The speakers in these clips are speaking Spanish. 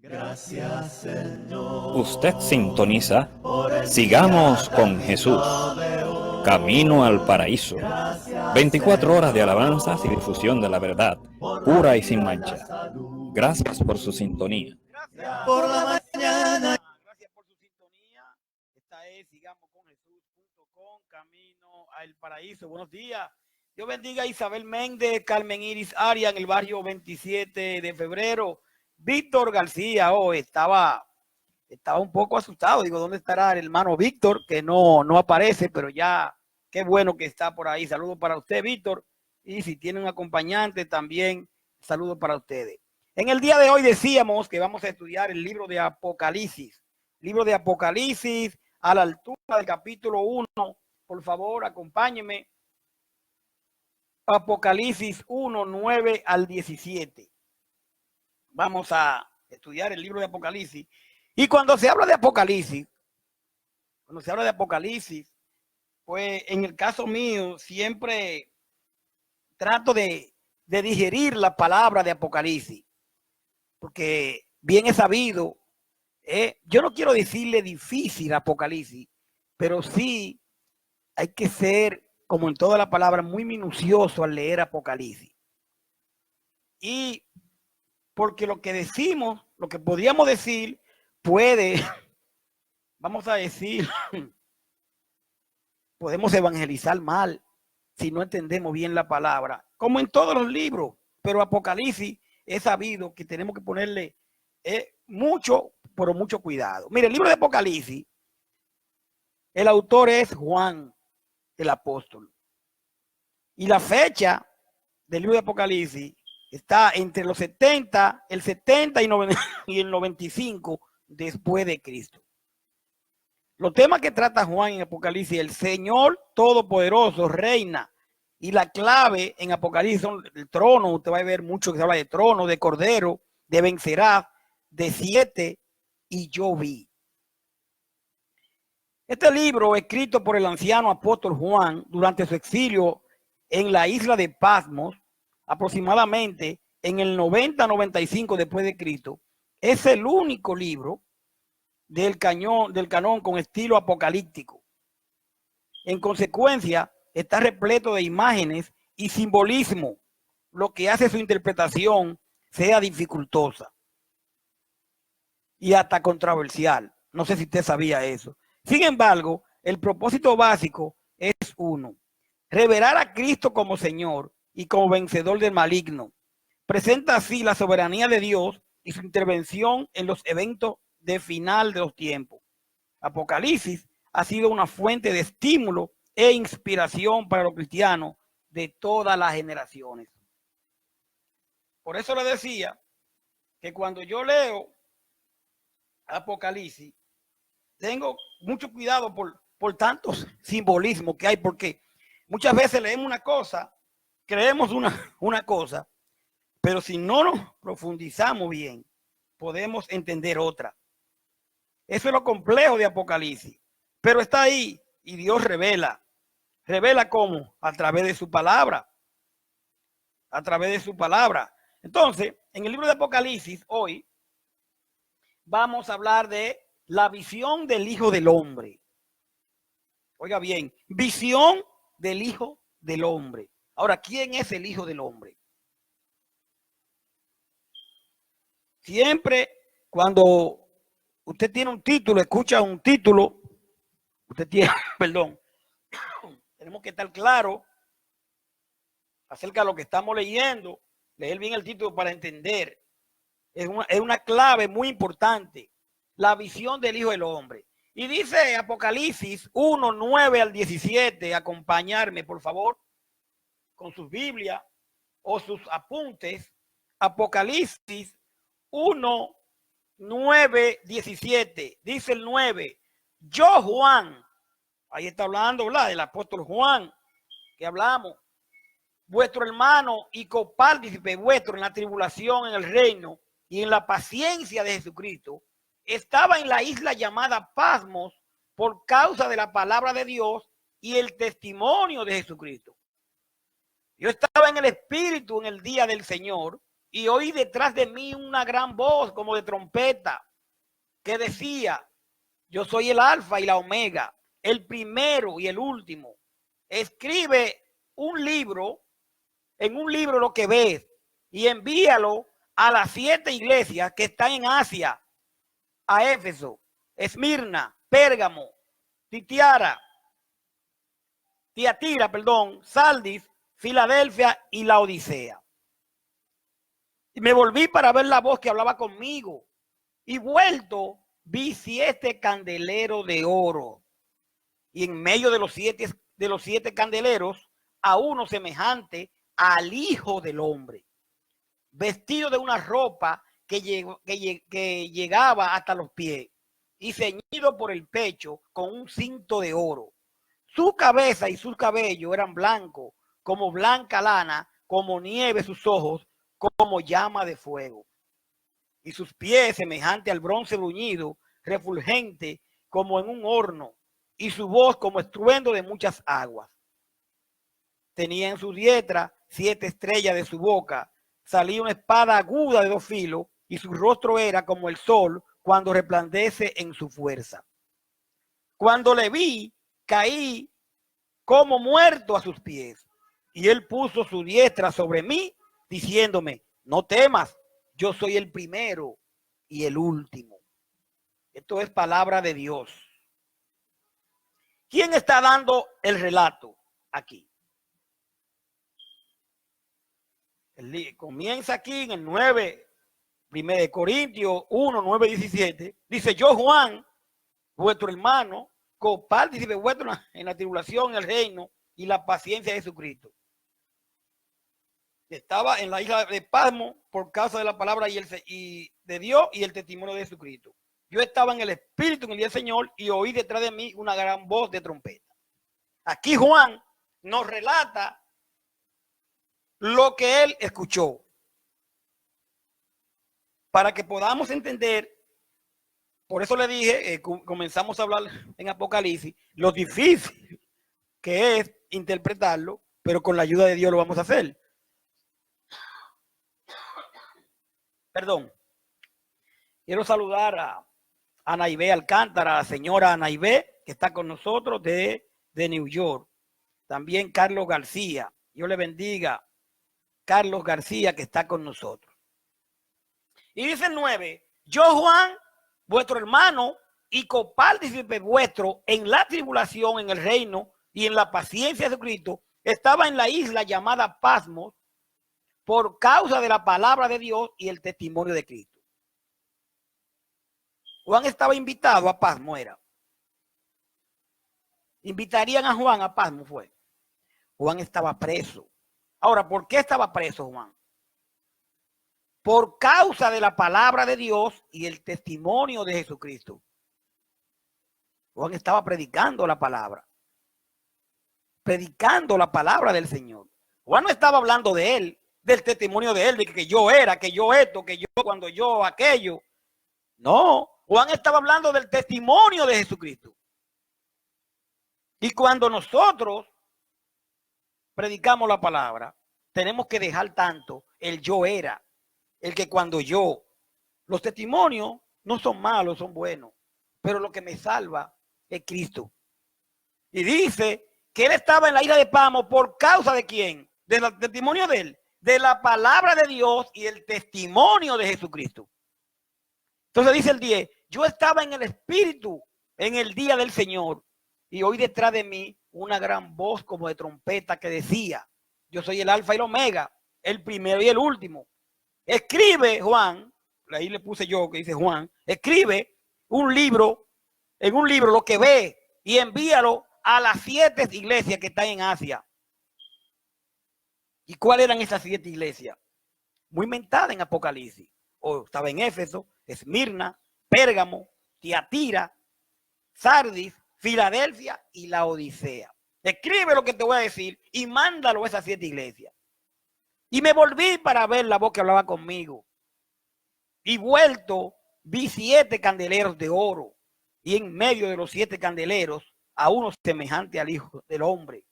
Gracias, Señor. Usted sintoniza Sigamos con Jesús, Camino al Paraíso. 24 horas de alabanzas y difusión de la verdad, pura y sin mancha. Gracias por su sintonía. Gracias por la mañana. Gracias por su sintonía. Esta es Sigamos con Jesús.com, Camino al Paraíso. Buenos días. Dios bendiga a Isabel Méndez, Carmen Iris Aria en el barrio 27 de febrero. Víctor García, estaba un poco asustado. Digo, ¿dónde estará el hermano Víctor? Que no aparece, pero ya, qué bueno que está por ahí. Saludos para usted, Víctor. Y si tiene un acompañante también, saludos para ustedes. En el día de hoy decíamos que vamos a estudiar el libro de Apocalipsis. Libro de Apocalipsis a la altura del capítulo 1. Por favor, acompáñenme. Apocalipsis 1, 9 al 17. Vamos a estudiar el libro de Apocalipsis. Y cuando se habla de Apocalipsis, pues en el caso mío siempre trato de digerir la palabra de Apocalipsis, porque bien es sabido, yo no quiero decirle difícil Apocalipsis, pero sí hay que ser, como en toda la palabra, muy minucioso al leer Apocalipsis. Y porque lo que decimos, lo que podríamos decir, vamos a decir, podemos evangelizar mal si no entendemos bien la palabra, como en todos los libros, pero Apocalipsis es sabido que tenemos que ponerle mucho cuidado. Mire, el libro de Apocalipsis, el autor es Juan, el apóstol. Y la fecha del libro de Apocalipsis está entre los 70, el 70 y el 95 después de Cristo. Los temas que trata Juan en Apocalipsis, el Señor Todopoderoso reina, y la clave en Apocalipsis son el trono. Usted va a ver mucho que se habla de trono, de cordero, de vencerá, de 7 y yo vi. Este libro, escrito por el anciano apóstol Juan durante su exilio en la isla de Patmos, aproximadamente en el 90-95 después de Cristo, es el único libro del canón con estilo apocalíptico. En consecuencia, está repleto de imágenes y simbolismo, lo que hace su interpretación sea dificultosa y hasta controversial. No sé si usted sabía eso. Sin embargo, el propósito básico es uno: revelar a Cristo como Señor y como vencedor del maligno. Presenta así la soberanía de Dios y su intervención en los eventos de final de los tiempos. Apocalipsis ha sido una fuente de estímulo e inspiración para los cristianos de todas las generaciones. Por eso le decía que cuando yo leo Apocalipsis, tengo mucho cuidado por tantos simbolismos que hay, porque muchas veces leemos una cosa, creemos una cosa, pero si no nos profundizamos bien, podemos entender otra. Eso es lo complejo de Apocalipsis, pero está ahí y Dios revela. ¿Revela cómo? A través de su palabra. A través de su palabra. Entonces, en el libro de Apocalipsis, hoy, vamos a hablar de la visión del Hijo del Hombre. Oiga bien, visión del Hijo del Hombre. Ahora, ¿quién es el Hijo del Hombre? Siempre cuando usted tiene un título, escucha un título, usted tiene, perdón, tenemos que estar claros acerca de lo que estamos leyendo, leer bien el título para entender. Es una clave muy importante, la visión del Hijo del Hombre. Y dice Apocalipsis 1, 9 al 17, acompañarme por favor con sus Biblias o sus apuntes. Apocalipsis 1, 9, 17, dice el 9, yo Juan, ahí está hablando, ¿verdad?, del apóstol Juan, que hablamos, vuestro hermano y copartícipe vuestro en la tribulación, en el reino y en la paciencia de Jesucristo, estaba en la isla llamada Patmos por causa de la palabra de Dios y el testimonio de Jesucristo. Yo estaba en el Espíritu en el día del Señor y oí detrás de mí una gran voz como de trompeta que decía: yo soy el alfa y la omega, el primero y el último. Escribe en un libro lo que ves, y envíalo a las 7 iglesias que están en Asia: a Éfeso, Esmirna, Pérgamo, Tiatira, Sardis, Filadelfia y Laodicea. Y me volví para ver la voz que hablaba conmigo, y vuelto vi 7 candeleros de oro, y en medio de los siete candeleros a uno semejante al Hijo del Hombre, vestido de una ropa que llegaba hasta los pies y ceñido por el pecho con un cinto de oro. Su cabeza y sus cabellos eran blancos como blanca lana, como nieve sus ojos, como llama de fuego, y sus pies semejante al bronce bruñido, refulgente como en un horno, y su voz como estruendo de muchas aguas. Tenía en su diestra 7 estrellas de su boca, salía una espada aguda de 2 filos, y su rostro era como el sol cuando resplandece en su fuerza. Cuando le vi, caí como muerto a sus pies, y él puso su diestra sobre mí, diciéndome: no temas, yo soy el primero y el último. Esto es palabra de Dios. ¿Quién está dando el relato aquí? Comienza aquí en el 9, 1 Corintios 1, 9, 17. Dice: yo, Juan, vuestro hermano, copartícipe vuestro en la tribulación, el reino y la paciencia de Jesucristo. Estaba en la isla de Patmos por causa de la palabra y de Dios y el testimonio de Jesucristo. Yo estaba en el Espíritu en el día del Señor y oí detrás de mí una gran voz de trompeta. Aquí Juan nos relata lo que él escuchó, para que podamos entender. Por eso le dije, comenzamos a hablar en Apocalipsis, lo difícil que es interpretarlo, pero con la ayuda de Dios lo vamos a hacer. Perdón. Quiero saludar a Anaibé Alcántara, a la señora Anaibé, que está con nosotros de New York. También Carlos García. Dios le bendiga. Carlos García, que está con nosotros. Y dice el 9: yo, Juan, vuestro hermano y copartícipe vuestro en la tribulación, en el reino y en la paciencia de Cristo, estaba en la isla llamada Patmos por causa de la palabra de Dios y el testimonio de Cristo. Juan estaba invitado a Patmos, era. Invitarían a Juan a Patmos, fue. Juan estaba preso. Ahora, ¿por qué estaba preso Juan? Por causa de la palabra de Dios y el testimonio de Jesucristo. Juan estaba predicando la palabra. Predicando la palabra del Señor. Juan no estaba hablando de él, del testimonio de él, de que yo era, que yo esto, que yo cuando yo aquello. No, Juan estaba hablando del testimonio de Jesucristo. Y cuando nosotros predicamos la palabra, tenemos que dejar tanto el yo era, el que cuando yo. Los testimonios no son malos, son buenos, pero lo que me salva es Cristo. Y dice que él estaba en la isla de Patmos por causa de quién, del testimonio de él, de la palabra de Dios y el testimonio de Jesucristo. Entonces dice el 10: yo estaba en el Espíritu en el día del Señor y oí detrás de mí una gran voz como de trompeta que decía: yo soy el alfa y el omega, el primero y el último. Escribe, Juan, ahí le puse yo que dice Juan, escribe en un libro lo que ve y envíalo a las 7 iglesias que están en Asia. ¿Y cuáles eran esas 7 iglesias? Muy mentadas en Apocalipsis. O estaba en Éfeso, Esmirna, Pérgamo, Tiatira, Sardis, Filadelfia y Laodicea. Escribe lo que te voy a decir y mándalo a esas 7 iglesias. Y me volví para ver la voz que hablaba conmigo. Y vuelto, vi 7 candeleros de oro. Y en medio de los 7 candeleros, a uno semejante al Hijo del Hombre,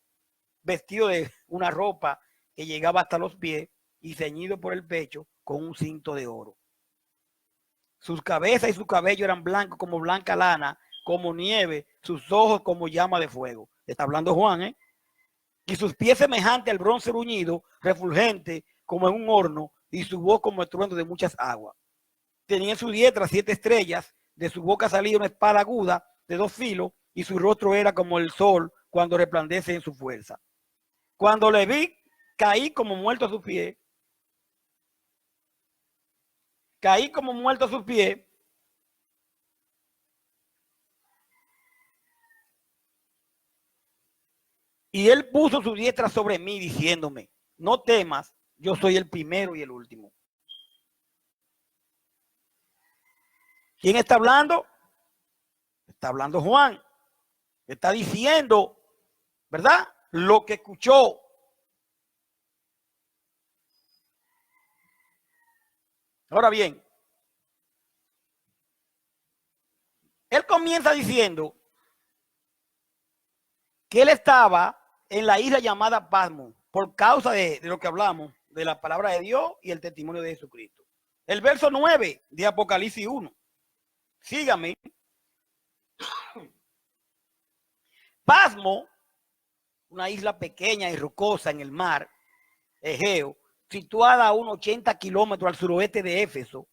vestido de una ropa que llegaba hasta los pies y ceñido por el pecho con un cinto de oro. Sus cabezas y su cabello eran blancos como blanca lana, como nieve, sus ojos como llama de fuego. Está hablando Juan, ¿eh? Y sus pies semejantes al bronce bruñido, refulgente como en un horno, y su voz como el trueno de muchas aguas. Tenía en su diestra 7 estrellas, de su boca salía una espada aguda de 2 filos, y su rostro era como el sol cuando resplandece en su fuerza. Cuando le vi, caí como muerto a sus pies. Caí como muerto a sus pies. Y él puso su diestra sobre mí diciéndome, no temas, yo soy el primero y el último. ¿Quién está hablando? Está hablando Juan. Está diciendo, ¿verdad? Lo que escuchó. Ahora bien, él comienza diciendo que él estaba en la isla llamada Patmos por causa de lo que hablamos, de la palabra de Dios y el testimonio de Jesucristo. El verso 9 de Apocalipsis 1. Sígame. Patmos, una isla pequeña y rocosa en el mar Egeo, situada a unos 80 kilómetros al suroeste de Éfeso.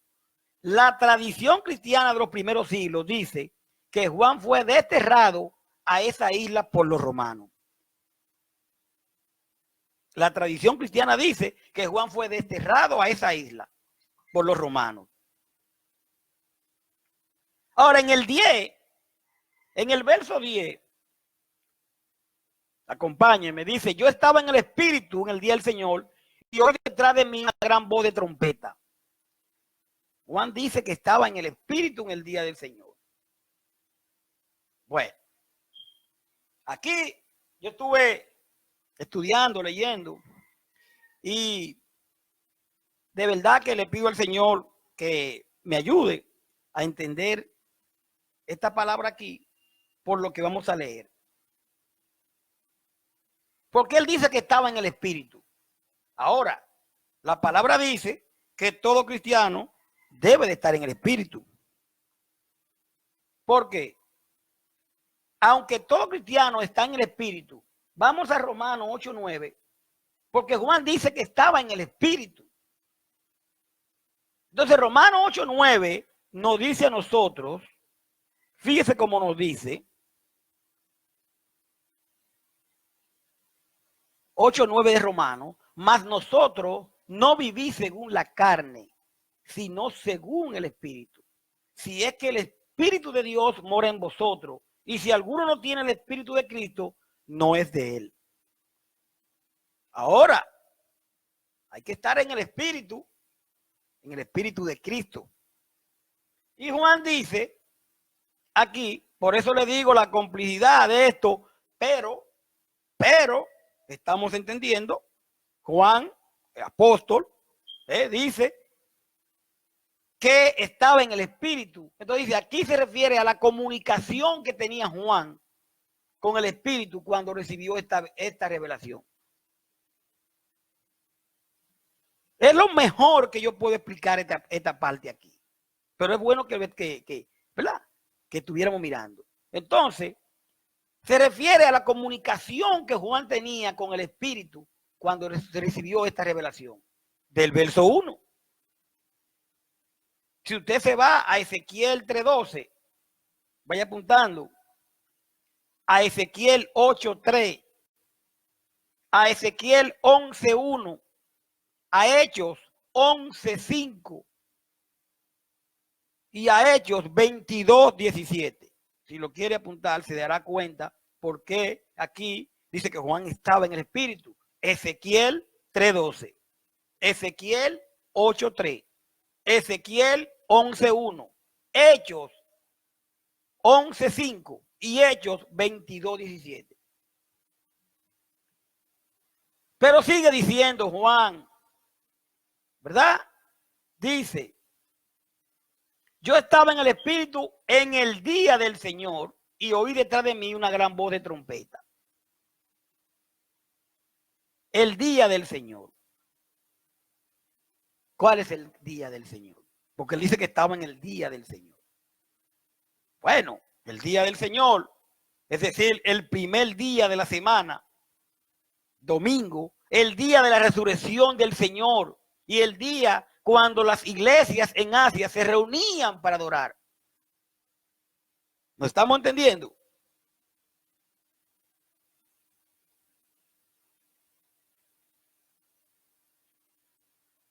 La tradición cristiana de los primeros siglos dice que Juan fue desterrado a esa isla por los romanos. La tradición cristiana dice que Juan fue desterrado a esa isla por los romanos. Ahora, en el 10, en el verso 10, acompáñenme, dice, yo estaba en el Espíritu en el día del Señor y oí detrás de mí una gran voz de trompeta. Juan dice que estaba en el Espíritu en el día del Señor. Bueno, aquí yo estuve estudiando, leyendo, y de verdad que le pido al Señor que me ayude a entender esta palabra aquí por lo que vamos a leer. Porque él dice que estaba en el Espíritu. Ahora, la palabra dice que todo cristiano debe de estar en el Espíritu. ¿Por qué? Aunque todo cristiano está en el Espíritu, vamos a Romanos 8:9, porque Juan dice que estaba en el Espíritu. Entonces, Romanos 8:9 nos dice a nosotros, fíjese cómo nos dice, 8:9 de Romanos, mas nosotros no vivís según la carne, sino según el Espíritu. Si es que el Espíritu de Dios mora en vosotros, y si alguno no tiene el Espíritu de Cristo, no es de él. Ahora, hay que estar en el Espíritu de Cristo. Y Juan dice aquí, por eso le digo la complicidad de esto, pero, estamos entendiendo, Juan, el apóstol, dice que estaba en el Espíritu. Entonces dice, aquí se refiere a la comunicación que tenía Juan con el Espíritu cuando recibió esta revelación. Es lo mejor que yo puedo explicar esta parte aquí. Pero es bueno ¿verdad? Que estuviéramos mirando. Entonces, se refiere a la comunicación que Juan tenía con el Espíritu cuando recibió esta revelación. Del verso 1. Si usted se va a Ezequiel 3:12, vaya apuntando. A Ezequiel 8:3. A Ezequiel 11:1. A Hechos 11:5. Y a Hechos 22:17. Si lo quiere apuntar, se dará cuenta por qué aquí dice que Juan estaba en el Espíritu. Ezequiel 3:12. Ezequiel 8:3. Ezequiel 11:1. Hechos 11:5. Y Hechos 22:17. Pero sigue diciendo Juan, ¿verdad? Dice, yo estaba en el Espíritu en el día del Señor y oí detrás de mí una gran voz de trompeta. El día del Señor. ¿Cuál es el día del Señor? Porque él dice que estaba en el día del Señor. Bueno, el día del Señor, es decir, el primer día de la semana, domingo, el día de la resurrección del Señor y el día cuando las iglesias en Asia se reunían para adorar. ¿No estamos entendiendo?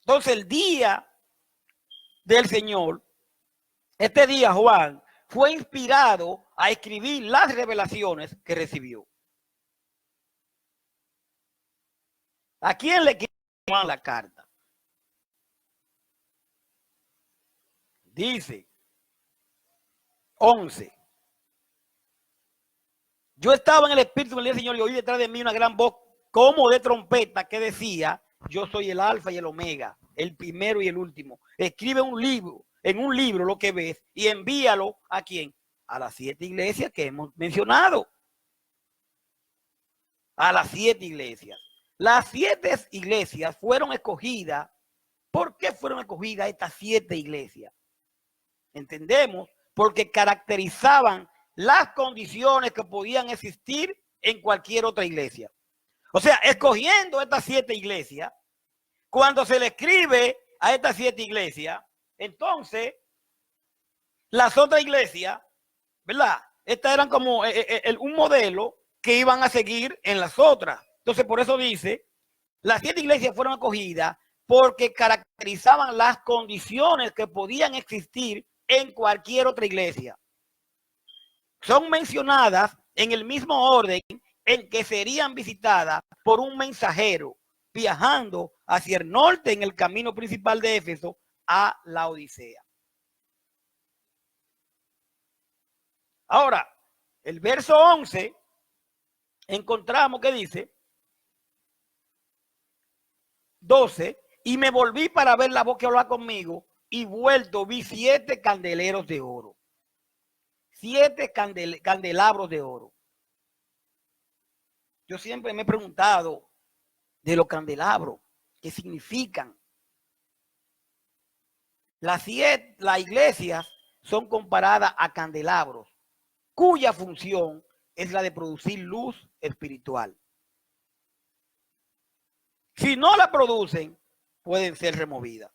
Entonces el día del Señor, este día Juan fue inspirado a escribir las revelaciones que recibió. ¿A quién le escribió Juan la carta? Dice 11. Yo estaba en el Espíritu del Señor y oí detrás de mí una gran voz como de trompeta que decía: yo soy el alfa y el omega, el primero y el último. Escribe en un libro lo que ves y envíalo ¿a quién? A las 7 iglesias que hemos mencionado. A las 7 iglesias. Las 7 iglesias fueron escogidas. ¿Por qué fueron escogidas estas 7 iglesias? Entendemos, porque caracterizaban las condiciones que podían existir en cualquier otra iglesia. O sea, escogiendo estas 7 iglesias, cuando se le escribe a estas 7 iglesias, entonces las otras iglesias, ¿verdad? Estas eran como un modelo que iban a seguir en las otras. Entonces, por eso dice, las 7 iglesias fueron escogidas porque caracterizaban las condiciones que podían existir en cualquier otra iglesia. Son mencionadas en el mismo orden en que serían visitadas por un mensajero viajando hacia el norte en el camino principal de Éfeso a la Odisea. Ahora, el verso 11, encontramos que dice 12, y me volví para ver la voz que hablaba conmigo, y vuelto vi 7 candeleros de oro. 7 candelabros de oro. Yo siempre me he preguntado de los candelabros, ¿qué significan? Las iglesias son comparadas a candelabros, cuya función es la de producir luz espiritual. Si no la producen, pueden ser removidas.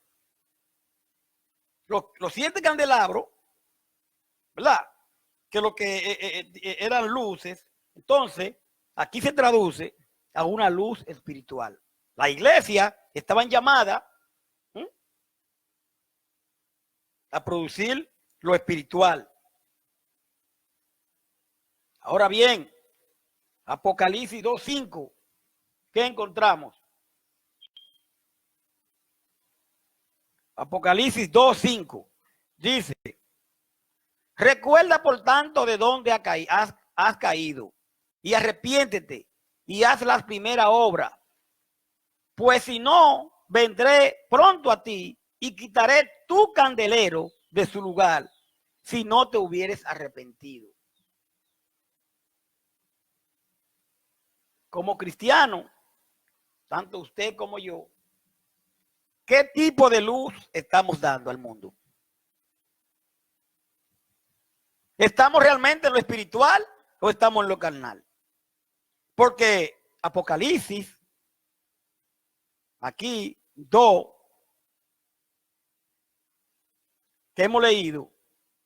Los 7 candelabros, ¿verdad? Que lo que eran luces, entonces aquí se traduce a una luz espiritual. La iglesia estaban llamadas a producir lo espiritual. Ahora bien, Apocalipsis 2:5, ¿qué encontramos? Apocalipsis 2:5 dice: recuerda por tanto de dónde has caído y arrepiéntete y haz las primeras obras, pues si no, vendré pronto a ti y quitaré tu candelero de su lugar si no te hubieres arrepentido. Como cristiano, tanto usted como yo, ¿qué tipo de luz estamos dando al mundo? ¿Estamos realmente en lo espiritual o estamos en lo carnal? Porque Apocalipsis, aquí 2, que hemos leído,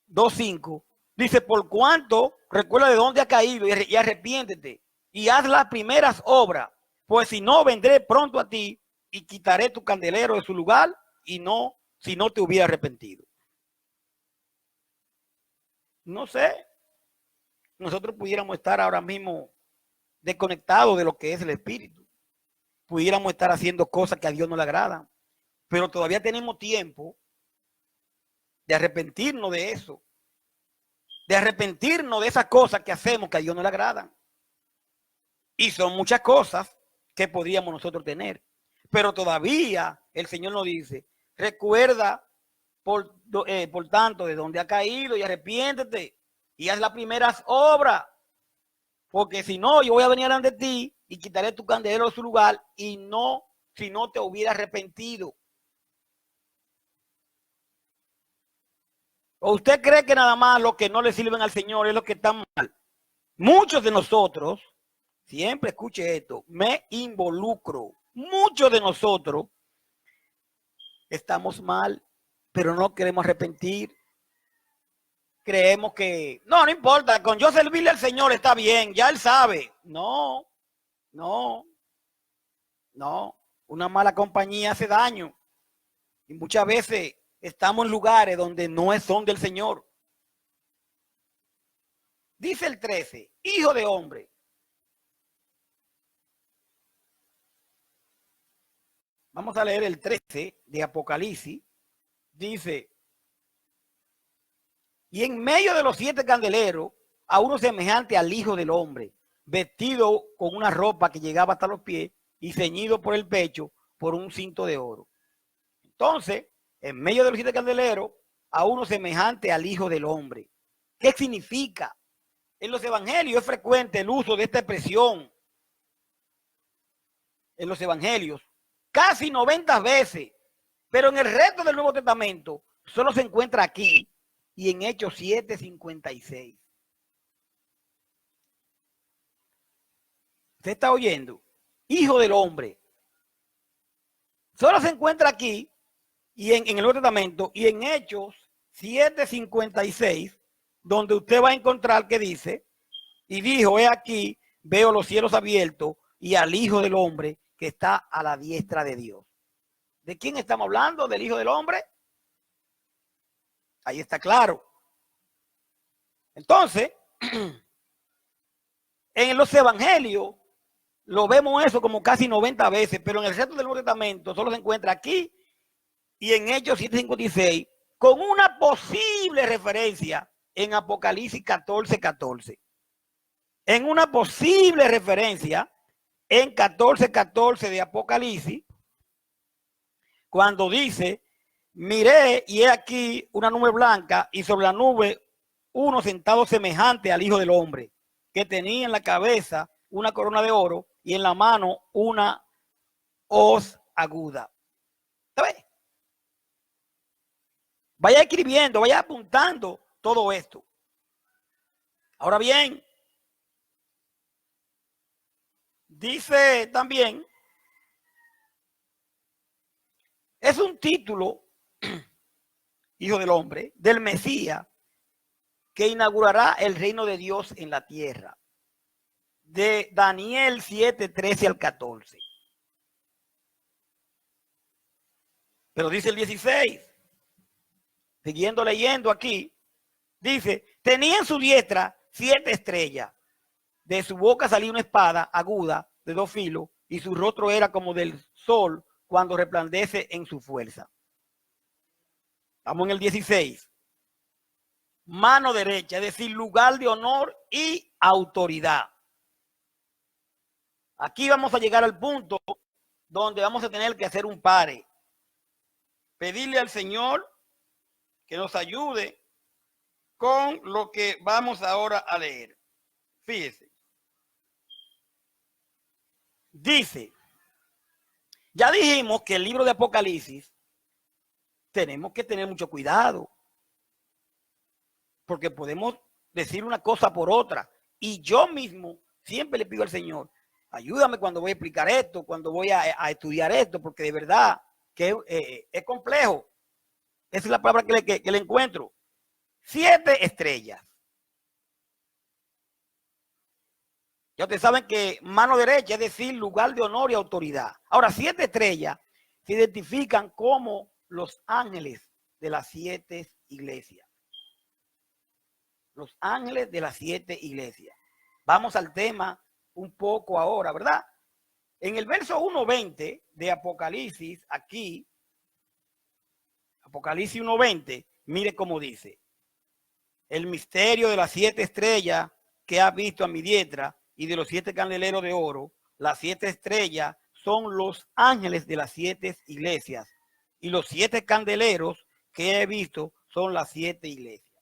2:5, dice: por cuanto recuerda de dónde ha caído y arrepiéntete y haz las primeras obras, pues si no, vendré pronto a ti y quitaré tu candelero de su lugar y no, si no te hubiera arrepentido. No sé, nosotros pudiéramos estar ahora mismo desconectados de lo que es el espíritu. Pudiéramos estar haciendo cosas que a Dios no le agradan, pero todavía tenemos tiempo de arrepentirnos de eso, de arrepentirnos de esas cosas que hacemos que a Dios no le agradan. Y son muchas cosas que podríamos nosotros tener, pero todavía el Señor nos dice: recuerda por tanto de dónde ha caído y arrepiéntete y haz las primeras obras, porque si no, yo voy a venir delante de ti y quitaré tu candelero de su lugar y no, si no te hubiera arrepentido. ¿O usted cree que nada más los que no le sirven al Señor es los que están mal? Muchos de nosotros, siempre escuche esto, me involucro. Muchos de nosotros estamos mal, pero no queremos arrepentir. Creemos que, no importa, con yo servirle al Señor está bien, ya Él sabe. No. Una mala compañía hace daño. Y muchas veces estamos en lugares donde no son del Señor. Dice el 13, hijo de hombre. Vamos a leer el 13 de Apocalipsis. Dice, y en medio de los 7 candeleros, a uno semejante al Hijo del Hombre, vestido con una ropa que llegaba hasta los pies y ceñido por el pecho por un cinto de oro. Entonces, en medio de los 7 candeleros, a uno semejante al Hijo del Hombre. ¿Qué significa? En los evangelios es frecuente el uso de esta expresión. En los evangelios, casi 90 veces, pero en el resto del Nuevo Testamento solo se encuentra aquí y en Hechos 7:56. ¿Usted está oyendo? Hijo del Hombre. Solo se encuentra aquí y en el Nuevo Testamento y en Hechos 7:56, donde usted va a encontrar que dice, y dijo, he aquí, veo los cielos abiertos y al Hijo del Hombre que está a la diestra de Dios. ¿De quién estamos hablando? ¿Del Hijo del Hombre? Ahí está claro. Entonces, en los evangelios lo vemos eso como casi 90 veces, pero en el resto del Nuevo Testamento solo se encuentra aquí y en Hechos 7:56 con una posible referencia en Apocalipsis 14:14. En una posible referencia en 14:14 de Apocalipsis, cuando dice, miré y he aquí una nube blanca y sobre la nube uno sentado semejante al Hijo del Hombre, que tenía en la cabeza una corona de oro y en la mano una hoz aguda. ¿Sabes? Vaya escribiendo, vaya apuntando todo esto. Ahora bien, dice también, es un título, Hijo del Hombre, del Mesías, que inaugurará el reino de Dios en la tierra. De Daniel 7:13 al 14. Pero dice el 16, siguiendo leyendo aquí, dice, tenía en su diestra 7 estrellas. De su boca salía una espada aguda de 2 filos y su rostro era como del sol cuando resplandece en su fuerza. Estamos en el 16. Mano derecha, es decir, lugar de honor y autoridad. Aquí vamos a llegar al punto donde vamos a tener que hacer un pare. Pedirle al Señor que nos ayude con lo que vamos ahora a leer. Fíjese. Dice, ya dijimos que el libro de Apocalipsis tenemos que tener mucho cuidado, porque podemos decir una cosa por otra. Y yo mismo siempre le pido al Señor, ayúdame cuando voy a explicar esto, cuando voy a estudiar esto, porque de verdad que es complejo. Esa es la palabra que le encuentro. 7 estrellas. Ya ustedes saben que mano derecha es decir, lugar de honor y autoridad. Ahora, 7 estrellas se identifican como los ángeles de las 7 iglesias. Los ángeles de las 7 iglesias. Vamos al tema un poco ahora, ¿verdad? En el verso 1:20 de Apocalipsis, aquí, Apocalipsis 1:20, mire cómo dice. El misterio de las 7 estrellas que has visto a mi diestra y de los 7 candeleros de oro. Las 7 estrellas son los ángeles de las 7 iglesias y los 7 candeleros que he visto son las 7 iglesias.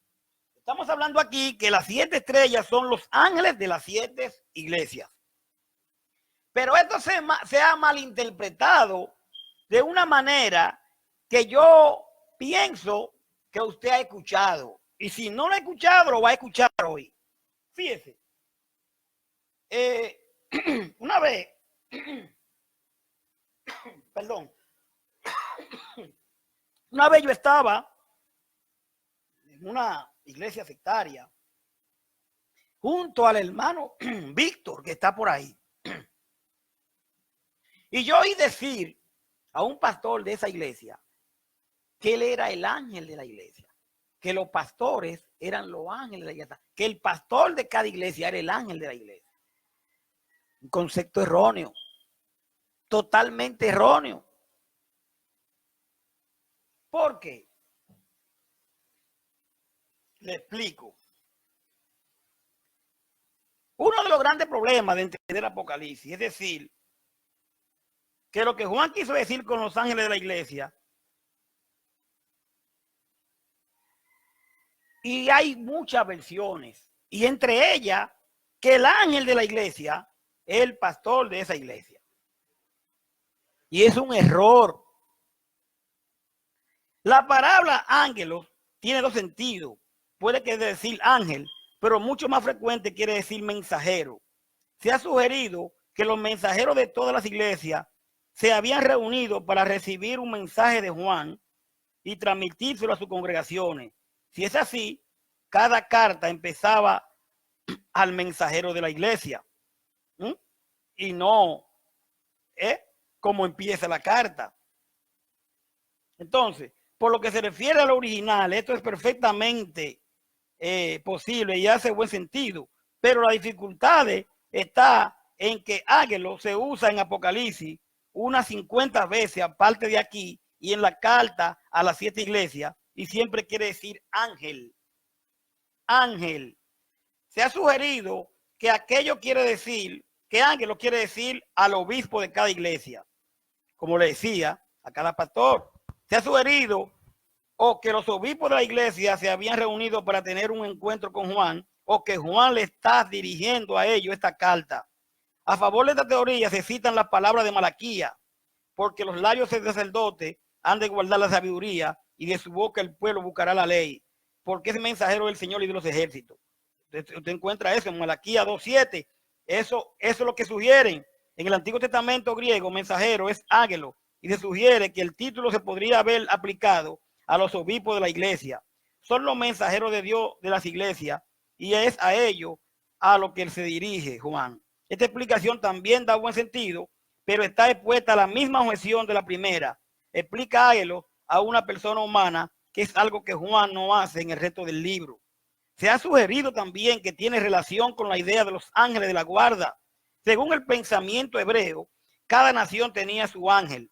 Estamos hablando aquí que las 7 estrellas son los ángeles de las 7 iglesias. Pero esto se ha malinterpretado de una manera que yo pienso que usted ha escuchado. Y si no lo ha escuchado, lo va a escuchar hoy. Fíjese. Una vez, perdón, una vez yo estaba en una iglesia sectaria junto al hermano Víctor, que está por ahí. Y yo oí decir a un pastor de esa iglesia que él era el ángel de la iglesia, que los pastores eran los ángeles de la iglesia, que el pastor de cada iglesia era el ángel de la iglesia. Un concepto erróneo, totalmente erróneo. ¿Por qué? Le explico. Uno de los grandes problemas de entender Apocalipsis, es decir, que lo que Juan quiso decir con los ángeles de la iglesia, y hay muchas versiones, y entre ellas, que el ángel de la iglesia es el pastor de esa iglesia. Y es un error. La palabra ángelos tiene dos sentidos. Puede querer decir ángel, pero mucho más frecuente quiere decir mensajero. Se ha sugerido que los mensajeros de todas las iglesias se habían reunido para recibir un mensaje de Juan y transmitírselo a sus congregaciones. Si es así, cada carta empezaba al mensajero de la iglesia. Y no como empieza la carta. Entonces, por lo que se refiere al original, esto es perfectamente posible y hace buen sentido, pero la dificultad está en que ángelo se usa en Apocalipsis unas 50 veces, aparte de aquí, y en la carta a las 7 iglesias, y siempre quiere decir ángel. Ángel. Se ha sugerido que aquello quiere decir, que ángelo quiere decir al obispo de cada iglesia, como le decía a cada pastor. Se ha sugerido o que los obispos de la iglesia se habían reunido para tener un encuentro con Juan, o que Juan le está dirigiendo a ellos esta carta. A favor de esta teoría se citan las palabras de Malaquía, porque los labios del sacerdote han de guardar la sabiduría y de su boca el pueblo buscará la ley, porque es mensajero del Señor y de los ejércitos. Usted encuentra eso en Malaquía 2:7. Eso es lo que sugieren. En el Antiguo Testamento griego, mensajero es ángelo, y se sugiere que el título se podría haber aplicado a los obispos de la iglesia. Son los mensajeros de Dios de las iglesias, y es a ellos a lo que se dirige Juan. Esta explicación también da buen sentido, pero está expuesta a la misma objeción de la primera. Explica ángelo a una persona humana, que es algo que Juan no hace en el resto del libro. Se ha sugerido también que tiene relación con la idea de los ángeles de la guarda. Según el pensamiento hebreo, cada nación tenía su ángel.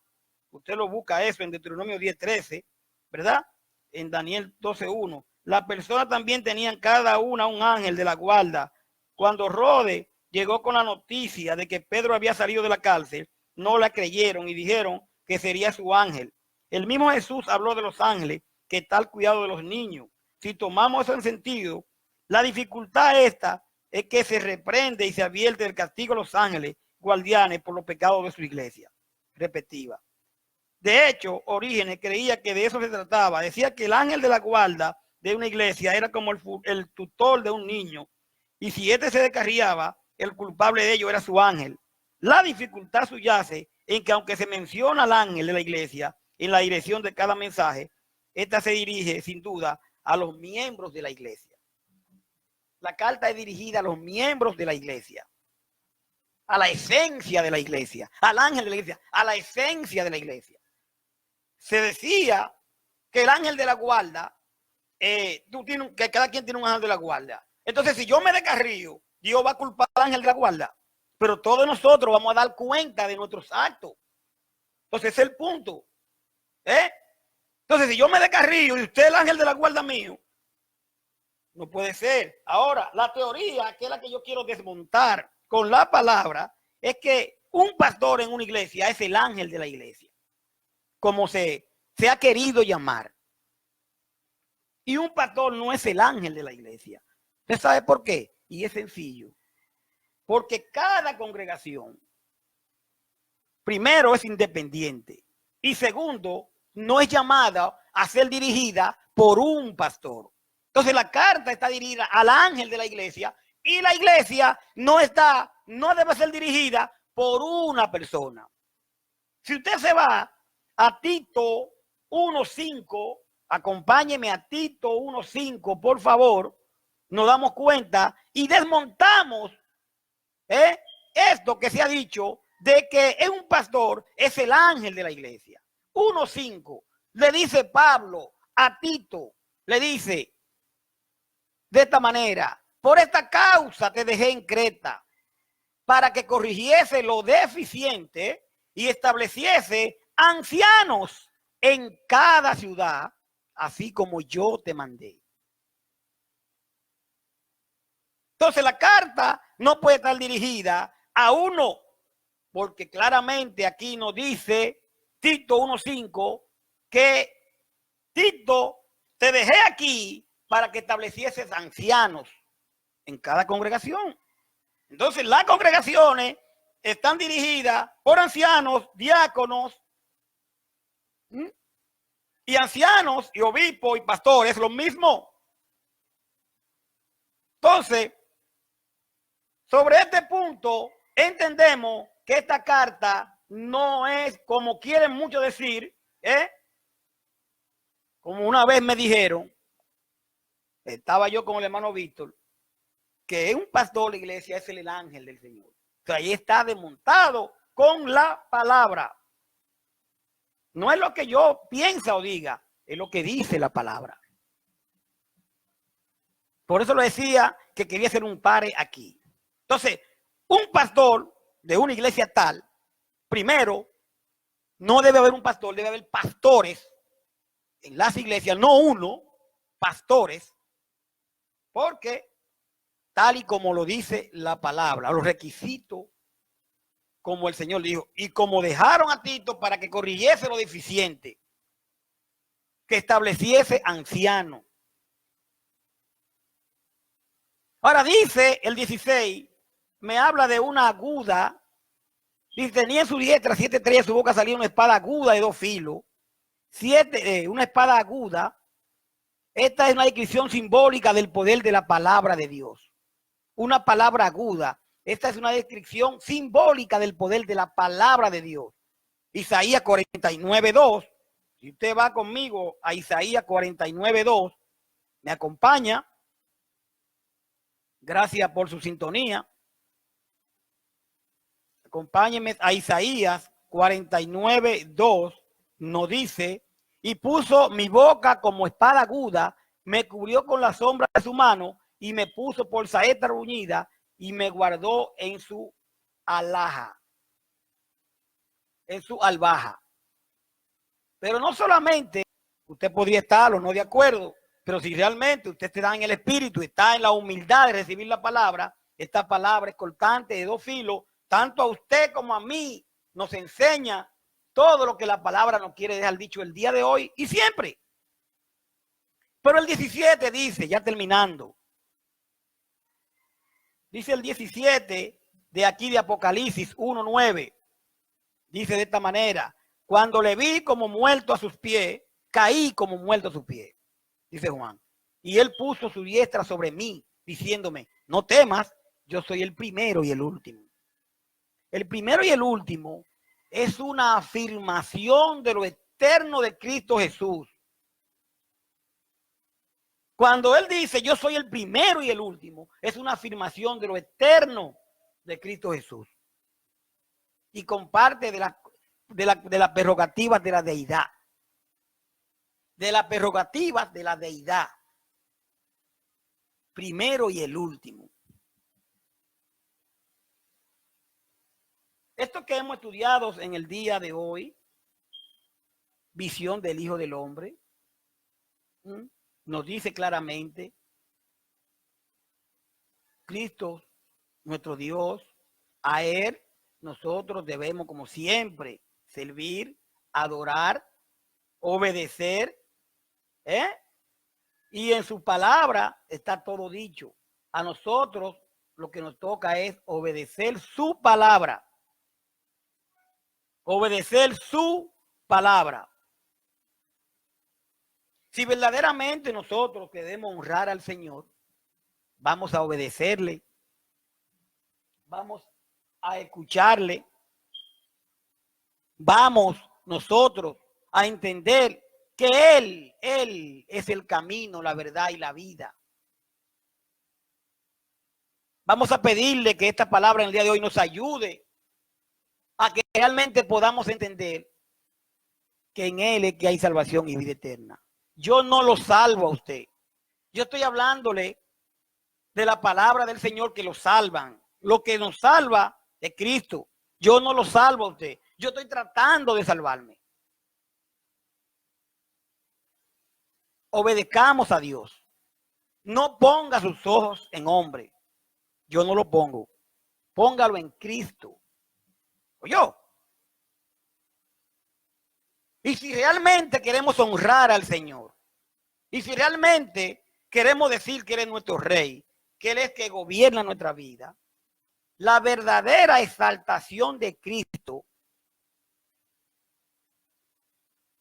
Usted lo busca eso en Deuteronomio 10:13, ¿verdad? En Daniel 12:1. Las personas también tenían cada una un ángel de la guarda. Cuando Rode llegó con la noticia de que Pedro había salido de la cárcel, no la creyeron y dijeron que sería su ángel. El mismo Jesús habló de los ángeles que tal cuidado de los niños. Si tomamos eso en sentido, la dificultad esta es que se reprende y se advierte el castigo a los ángeles guardianes por los pecados de su iglesia respectiva. De hecho, Orígenes creía que de eso se trataba. Decía que el ángel de la guarda de una iglesia era como el tutor de un niño, y si éste se descarriaba, el culpable de ello era su ángel. La dificultad subyace en que, aunque se menciona al ángel de la iglesia en la dirección de cada mensaje, esta se dirige sin duda a los miembros de la iglesia. La carta es dirigida a los miembros de la iglesia, a la esencia de la iglesia, al ángel de la iglesia, a la esencia de la iglesia. Se decía que el ángel de la guarda, que cada quien tiene un ángel de la guarda. Entonces, si yo me descarrío, Dios va a culpar al ángel de la guarda, pero todos nosotros vamos a dar cuenta de nuestros actos. Entonces, ese es el punto. Entonces, si yo me descarrío y usted es el ángel de la guarda mío, no puede ser. Ahora, la teoría, que es la que yo quiero desmontar con la palabra, es que un pastor en una iglesia es el ángel de la iglesia, como se ha querido llamar. Y un pastor no es el ángel de la iglesia. ¿Usted sabe por qué? Y es sencillo. Porque cada congregación, primero, es independiente. Y segundo, no es llamada a ser dirigida por un pastor. Entonces la carta está dirigida al ángel de la iglesia y la iglesia no debe ser dirigida por una persona. Si usted se va a Tito 1:5, acompáñeme a Tito 1:5, por favor, nos damos cuenta y desmontamos esto que se ha dicho de que un pastor es el ángel de la iglesia. 1:5 le dice Pablo a Tito, le dice de esta manera: por esta causa te dejé en Creta, para que corrigiese lo deficiente y estableciese ancianos en cada ciudad, así como yo te mandé. Entonces la carta no puede estar dirigida a uno, porque claramente aquí nos dice Tito 1:5 que Tito, te dejé aquí para que establecieses ancianos en cada congregación. Entonces las congregaciones están dirigidas por ancianos, diáconos, y ancianos y obispos y pastores, lo mismo. Entonces, sobre este punto, entendemos que esta carta no es como quieren muchos decir, como una vez me dijeron, estaba yo con el hermano Víctor, que un pastor de la iglesia es el ángel del Señor. O sea, ahí está desmontado con la palabra. No es lo que yo piensa o diga, es lo que dice la palabra. Por eso lo decía que quería hacer un pare aquí. Entonces, un pastor de una iglesia tal, primero, no debe haber un pastor, debe haber pastores en las iglesias, no uno, pastores, porque tal y como lo dice la palabra, los requisitos, como el Señor dijo, y como dejaron a Tito para que corrigiese lo deficiente, que estableciese anciano. Ahora dice el 16, me habla de una aguda, dice, tenía en su diestra 7 estrellas, su boca salía una espada aguda de 2 filos, una espada aguda. Esta es una descripción simbólica del poder de la palabra de Dios. Una palabra aguda. Esta es una descripción simbólica del poder de la palabra de Dios. Isaías 49:2. Si usted va conmigo a Isaías 49:2, me acompaña. Gracias por su sintonía. Acompáñenme a Isaías 49:2. Nos dice: y puso mi boca como espada aguda, me cubrió con la sombra de su mano y me puso por saeta bruñida y me guardó en su alhaja, en su albaja. Pero no solamente usted podría estar o no de acuerdo, pero si realmente usted está en el espíritu, está en la humildad de recibir la palabra, esta palabra es cortante de 2 filos, tanto a usted como a mí nos enseña todo lo que la palabra nos quiere dejar dicho el día de hoy y siempre. Pero el 17 dice, ya terminando, dice el 17 de aquí de Apocalipsis 1:9, dice de esta manera: cuando le vi como muerto a sus pies, caí como muerto a sus pies, dice Juan. Y él puso su diestra sobre mí, diciéndome: no temas, yo soy el primero y el último. El primero y el último es una afirmación de lo eterno de Cristo Jesús. Cuando él dice yo soy el primero y el último, es una afirmación de lo eterno de Cristo Jesús. Y comparte de las prerrogativas de la deidad. De las prerrogativas de la deidad. Primero y el último. Esto que hemos estudiado en el día de hoy, visión del Hijo del Hombre, nos dice claramente: Cristo, nuestro Dios, a Él nosotros debemos, como siempre, servir, adorar, obedecer, y en su palabra está todo dicho. A nosotros lo que nos toca es obedecer su palabra. Obedecer su palabra. Si verdaderamente nosotros queremos honrar al Señor, vamos a obedecerle, vamos a escucharle, vamos nosotros a entender que Él es el camino, la verdad y la vida. Vamos a pedirle que esta palabra en el día de hoy nos ayude a que realmente podamos entender que en Él es que hay salvación y vida eterna. Yo no lo salvo a usted. Yo estoy hablándole de la palabra del Señor que lo salvan. Lo que nos salva es Cristo. Yo no lo salvo a usted. Yo estoy tratando de salvarme. Obedezcamos a Dios. No ponga sus ojos en hombre. Yo no lo pongo. Póngalo en Cristo. ¿Oyó? Y si realmente queremos honrar al Señor, y si realmente queremos decir que Él es nuestro Rey, que Él es que gobierna nuestra vida, la verdadera exaltación de Cristo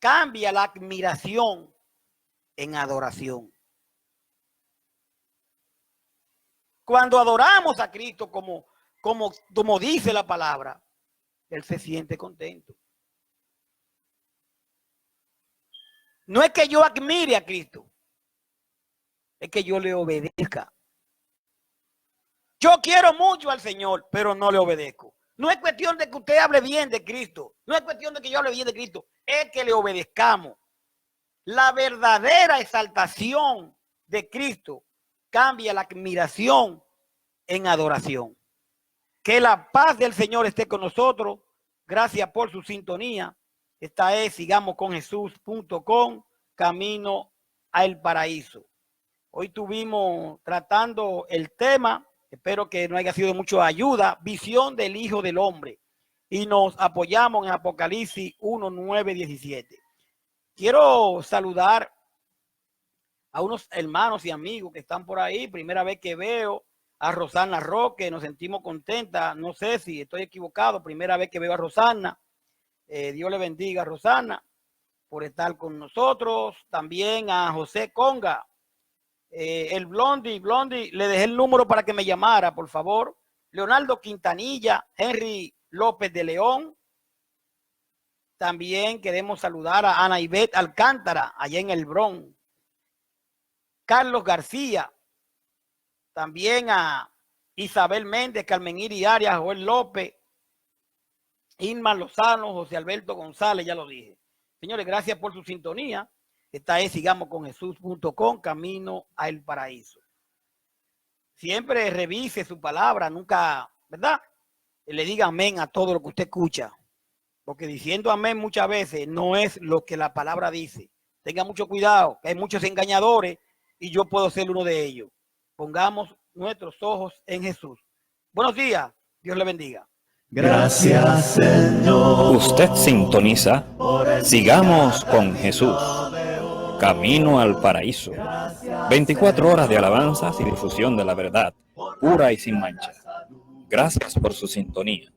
cambia la admiración en adoración. Cuando adoramos a Cristo como dice la palabra, Él se siente contento. No es que yo admire a Cristo, es que yo le obedezca. Yo quiero mucho al Señor, pero no le obedezco. No es cuestión de que usted hable bien de Cristo, no es cuestión de que yo hable bien de Cristo, es que le obedezcamos. La verdadera exaltación de Cristo cambia la admiración en adoración. Que la paz del Señor esté con nosotros. Gracias por su sintonía. Esta es sigamosconjesús.com, camino al paraíso. Hoy estuvimos tratando el tema, espero que no haya sido de mucha ayuda, visión del Hijo del Hombre. Y nos apoyamos en Apocalipsis 1, 9, 17. Quiero saludar a unos hermanos y amigos que están por ahí. Primera vez que veo a Rosana Roque, nos sentimos contentas. No sé si estoy equivocado, primera vez que veo a Rosana. Dios le bendiga a Rosana por estar con nosotros. También a José Conga, el Blondie, le dejé el número para que me llamara, por favor. Leonardo Quintanilla, Henry López de León. También queremos saludar a Ana Ivette Alcántara, allá en el Bronx. Carlos García. También a Isabel Méndez, Carmen Iri Arias, Joel López, Irma Lozano, José Alberto González, ya lo dije. Señores, gracias por su sintonía. Esta es sigamosconjesús.com, camino al paraíso. Siempre revise su palabra, nunca, ¿verdad? Le diga amén a todo lo que usted escucha. Porque diciendo amén muchas veces no es lo que la palabra dice. Tenga mucho cuidado, que hay muchos engañadores y yo puedo ser uno de ellos. Pongamos nuestros ojos en Jesús. Buenos días, Dios le bendiga. Gracias, Señor. Usted sintoniza Sigamos con Jesús, camino al paraíso. 24 horas de alabanzas y difusión de la verdad, pura y sin mancha. Gracias por su sintonía.